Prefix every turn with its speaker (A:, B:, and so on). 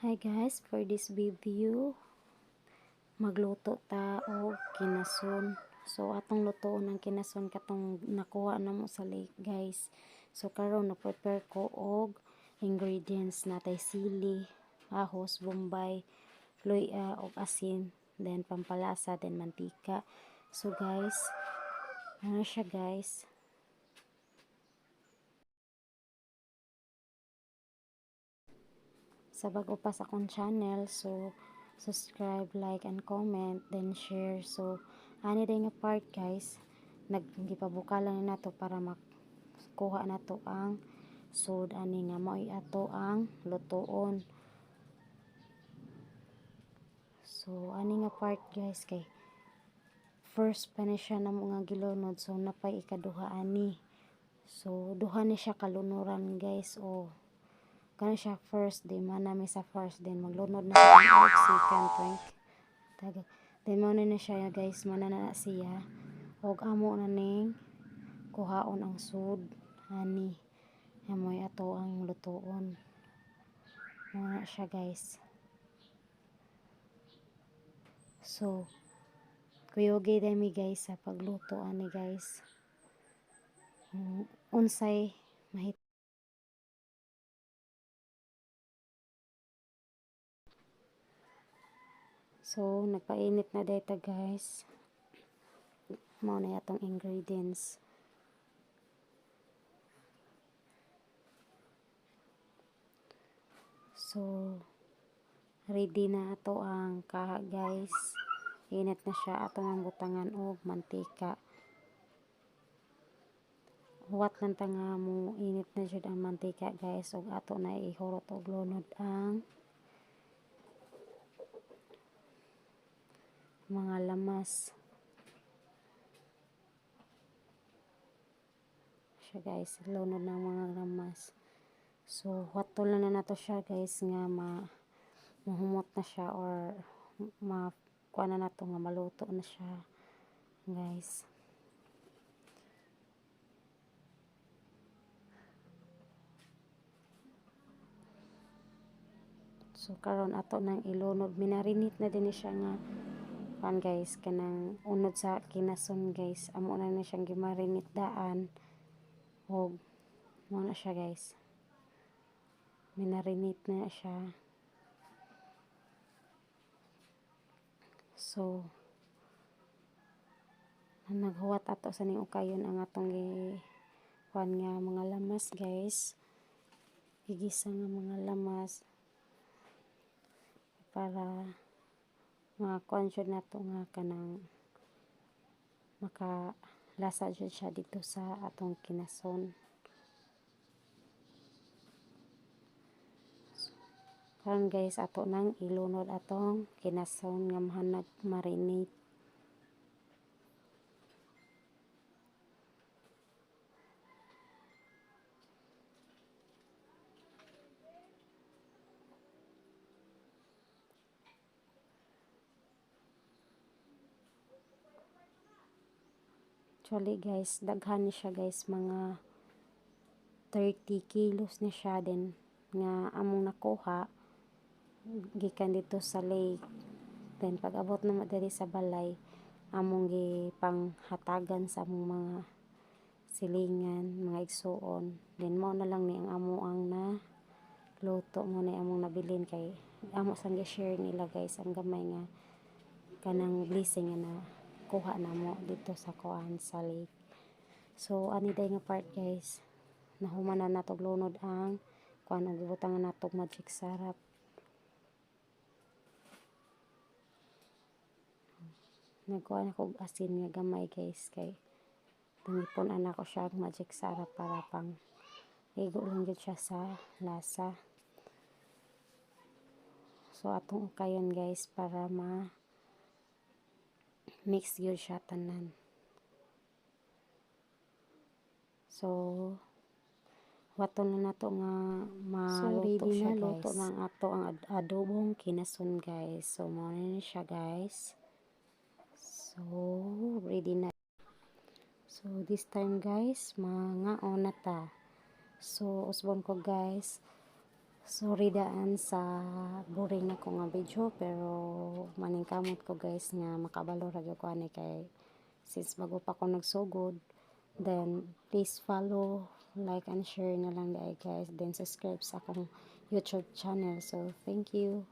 A: Hi guys, for this video magluto ta og kinason. So atong lutoon ang kinason katong nakuha namo sa lake guys. So karon na prepare ko og ingredients natay sili, ahos, bombay, luya og asin, then pampalasa, then mantika. So guys, ano siya guys? Sa bago pa sa akong channel, so subscribe, like, and comment, then share. So ani day nga part guys, naggipabukalan na nato para makuha nato ang sud ani nga mao'y ato ang lutoon. So ani nga part guys kay first pa ni siya namo nga gilunod, so napay ikaduha ani. So duha ni siya kalunuran guys. O kana siya first, di man namin sa first, then maglunod na siya og second tank taga, then mo na siya guys, manana siya og amo na ning kuhaon ang sud ani amoy ato ang lutoon mo na siya guys. So kuyogi dami guys sa pagluto ani guys. Unsay mahit. So nagpainit na data guys, mo na atong ingredients. So ready na ato ang kaha guys. Init na siya, ato ang butangan og mantika. Huwat lang ta nga mo init na jud ang mantika guys, og ato na ihurot og lunod ang mga lamas siya guys, lunod ng mga lamas. So watol na nato siya guys nga mahumot na siya, or kuha na nato nga maluto na siya guys. So karon ato nang ilunod, minarinit na din siya nga pan guys, kanang unod sa kinason guys, amo na siyang gimarinit daan og mo na siya guys, minarinit na siya. So naghuwat ato sa ning ukayon ang atong kuan nga mga lamas guys, igisa nga mga lamas para kuan jud nato nga kanang makalasa jud siya dito sa atong kinason. Karon guys, ato nang ilunod atong kinason nga mahanag marinate. Actually guys, daghan ni siya guys, mga 30 kilos ni siya din nga among nakuha gikan dito sa lake. Then pag abot na diri sa balay, among gipanghatagan sa among mga silingan, mga igsuon. Then mo na lang ni ang amo ang na luto, mo na among nabilin kay amo sang gi-share nila guys ang gamay nga kanang blessing nga na kuha na mo dito sa kuan sa lake. So ani day nga part guys, nahuman na natog lunod ang kuan og gibutangan natog magic sarap. Nagkuha ako og asin nga gamay guys, kay tinipon ana ko siya og magic sarap para pang igo lang jud siya sa lasa. So atong ukayon guys para mix gyud siya tanan. So waton na nato nga maluto siya guys. Luto na ato ang adobong kinason guys. So mo na siya guys. So ready na. So this time guys, mangaon na ta. So usbon ko guys Sorry daan sa boring na ko nga video, pero maningkamot ko guys nga makabalo ra gyud ko ani kay since bago pa ko nagsugod. Then please follow, like and share na lang guys, then subscribe sa akong YouTube channel. So thank you.